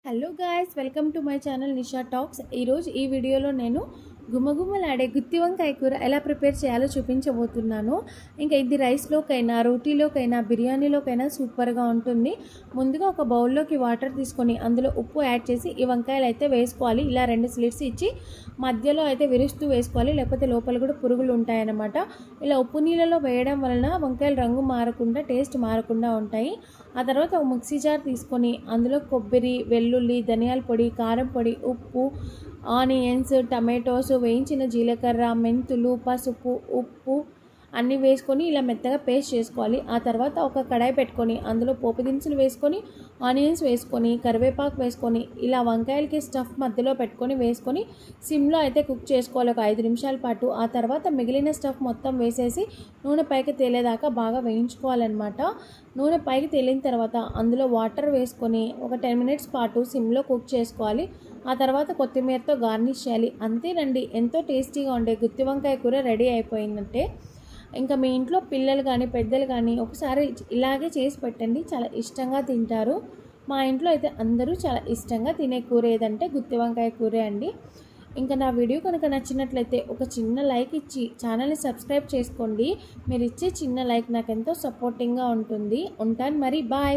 Hello guys, welcome to my channel Nisha talks. ఈరోజు ఈ వీడియోలో నేను గుమగుమలాడే గుత్తి వంకాయ కూర ఎలా ప్రిపేర్ చేయాలో చూపించబోతున్నాను. ఇంకా ఇది రైస్లోకైనా, రోటీలోకైనా, బిర్యానీలోకైనా సూపర్గా ఉంటుంది. ముందుగా ఒక బౌల్లోకి వాటర్ తీసుకొని అందులో ఉప్పు యాడ్ చేసి ఈ వంకాయలు అయితే వేసుకోవాలి. ఇలా 2 స్లిట్స్ ఇచ్చి మధ్యలో అయితే విరుస్తూ వేసుకోవాలి, లేకపోతే లోపల కూడా పురుగులు ఉంటాయన్నమాట. ఇలా ఉప్పు నీళ్ళలో వేయడం వలన వంకాయలు రంగు మారకుండా, టేస్ట్ మారకుండా ఉంటాయి. ఆ తర్వాత ఒక మిక్సీ జార్ తీసుకొని అందులో కొబ్బరి, వెల్లుల్లి, ధనియాల పొడి, కారం పొడి, ఉప్పు, ఆనియన్స్, టమాటోస్, వేయించిన జీలకర్ర, మెంతులు, పసుపు, ఉప్పు అన్నీ వేసుకొని ఇలా మెత్తగా పేస్ట్ చేసుకోవాలి. ఆ తర్వాత ఒక కడాయి పెట్టుకొని అందులో పోపు దినుసులు వేసుకొని, ఆనియన్స్ వేసుకొని, కరివేపాకు వేసుకొని ఇలా వంకాయలకి స్టఫ్ మధ్యలో పెట్టుకొని వేసుకొని సిమ్లో అయితే కుక్ చేసుకోవాలి ఒక 5 నిమిషాల పాటు. ఆ తర్వాత మిగిలిన స్టఫ్ మొత్తం వేసేసి నూనె పైకి తేలేదాకా బాగా వేయించుకోవాలన్నమాట. నూనె పైకి తేలిన తర్వాత అందులో వాటర్ వేసుకొని ఒక 10 మినిట్స్ పాటు సిమ్లో కుక్ చేసుకోవాలి. ఆ తర్వాత కొత్తిమీరతో గార్నిష్ చేయాలి. అంతేనండి, ఎంతో టేస్టీగా ఉండే గుత్తి వంకాయ కూర రెడీ అయిపోయిందంటే. ఇంకా మీ ఇంట్లో పిల్లలు కానీ పెద్దలు కానీ ఒకసారి ఇలాగే చేసి పెట్టండి, చాలా ఇష్టంగా తింటారు. మా ఇంట్లో అయితే అందరూ చాలా ఇష్టంగా తినే కూర ఏదంటే గుత్తి వంకాయ కూరే అండి. ఇంకా నా వీడియో కనుక నచ్చినట్లయితే ఒక చిన్న లైక్ ఇచ్చి ఛానల్ని సబ్స్క్రైబ్ చేసుకోండి. మీరు ఇచ్చే చిన్న లైక్ నాకు ఎంతో సపోర్టింగ్గా ఉంటుంది. ఉంటాను మరి, బాయ్.